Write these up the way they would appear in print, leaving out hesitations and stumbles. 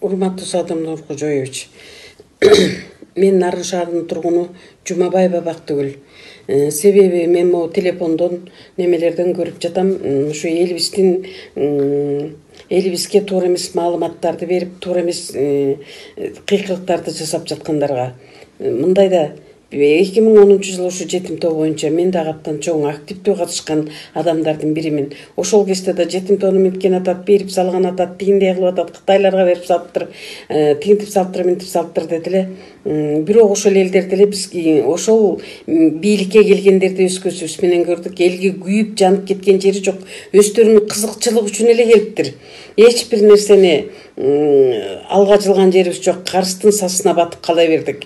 Урматтуу Садыр Нуркожоевич, мен Нарын шаарынын тургуну Жумабаева Бактыгүл. Себеби мен могу телефондон немелерден көрүп жатам, ушу элибизге туура эмес маалыматтарды берип, туура эмес кыйкылыктарды жасап жаткандарга. Мындайда 2010 жыл ушу жетим тоо боюнча мен дагы абдан чоң активдүү катышкан адамдардын биримин. Ошол кезде да жетим тоону мынткен атат, берип салган атат, тигиндей кылып атат, Кытайларга берип салыптыр, тигинтип салыптыр, мынтип салыптыр деди эле. Бирок ошол элдерди эле биз ошол бийликке келгендерди өз көзүбүз менен көрдүк. Элге күйүп жанып кеткен жери жок. Өздөрүнүн кызыкчылыгы үчүн эле келиптир. Эч бир нерсени алга жылган жерибиз жок. Карыстын сасына батып кала бердик.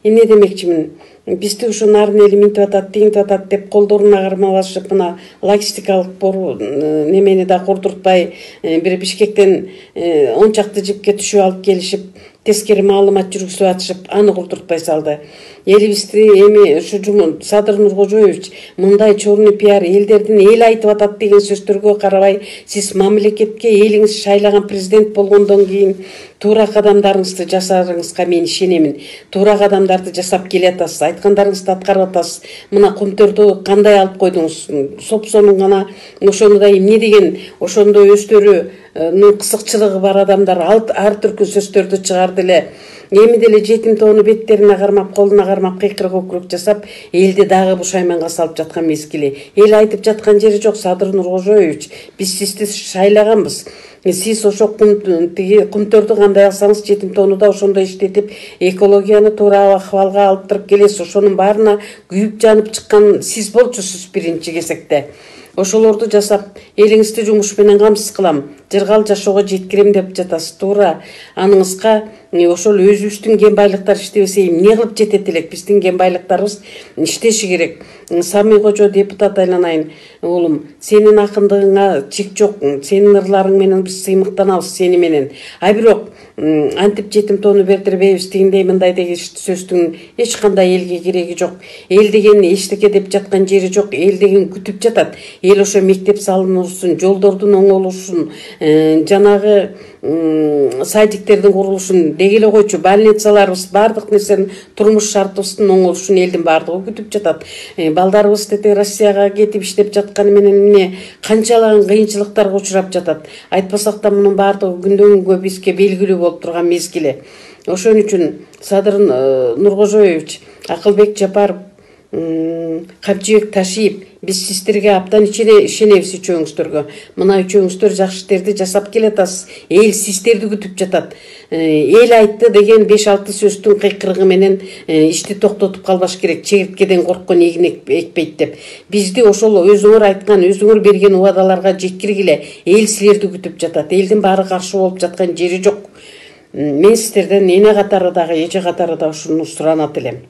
Эмне демекчимин? Бизди ушу нарын эли мынтип атат, тигинтип атат деп колдоруна кармалашып, мына логистикалык немени да курдуртпай, бир Бишкектен 10 чакты жипке түшүп алып келишип, тескери маалымат жүргүзүп атышып, аны курдуртпай салды. Элибизди эми ушу Садыр Нуркожоевич мындай чорный пиар элдердин эл айтып атат деген сөздөргө карабай, сиз мамлекетке элиңиз шайлаган президент болгондон кийин туура кадамдарыңызды жасарыңызга мен ишенемин. Туура кадамдарды жасап келатасыз, айткандарыңызды аткарып атасыз. Мына Кумтөрдү кандай алып койдуңуз? Сопсонун гана ошону да эмне деген, ошондо өздөрүнүн кызыкчылыгы бар адамдар ар түркү сөздөрдү чыгарды эле. Эми деле жетим тоону беттерине кармап, колуна кармап, кыйкырык өкүрүк жасап, элди дагы бушайманга салып жаткан мезгили. Эл айтып жаткан жери жок, Садыр Нуркожоевич. Биз сизди шайлаганбыз. Сиз ошо Кумтөрдү кандай алсаңыз, жетим тоону да ошондой иштетип, экологияны туура акыбалга алып туруп келесиз. Ошонун баарына күйүп жанып чыккан сиз болчусуз биринчи кезекте. Ошолорду жасап, элиңизди жумуш менен камсыз кылам, жыргал жашоого жеткирем деп жатасыз. Туура аныңызга ошол өзүбүздүн кен байлыктар иштебесе эмне кылып жетет элек? Биздин кен байлыктарыбыз иштеши керек. Самый Кожо депутат айланайын. Оолум, сенин акындыгыңа чек жок. Сенин ырларың менен биз сыймыктанабыз сени менен. Бирок антип жетим тоону бердирбейбиз дегендей мындай деген сөздүн эч кандай элге кереги жок. Эл деген эчтеке деп жаткан жери жок. Эл деген күтүп жатат. Эл ошо мектеп салынуусун, жолдордун оңолушун, жанагы садиктердин курулушун деги эле койчу, больницаларыбыз, бардык нерсенин турмуш шартыбыздын оңолушун элдин бардыгы күтүп жатат. Балдарыбыз дети Россияга кетип иштеп жатканы менен эмне канчалаган кыйынчылыктарга учурап жатат. Айтпасак да мунун бардыгы күндөн күнгө бизге белгилүү болуп турган мезгили. Ошон үчүн Садыр Нуркожоевич, Акылбек Жапаров, Камчыбек Ташиев, биз сиздерге абдан ишенебиз үчөөңүздөргө. Мына үчөөңүздөр жакшы иштерди жасап келатасыз. Эл сиздерди күтүп жатат. Эл айтты деген 5-6 сөздүн кыйкырыгы менен ишти токтотуп калбаш керек. Чегирткеден корккон эгин экпейт деп. Бизди ошол өзүңөр айткан, өзүңөр берген убадаларга жеткиргиле. Эл силерди күтүп жатат. Элдин баары каршы болуп жаткан жери жок. Мен сиздерден эне катары дагы, эже катары да ушуну суранат элем.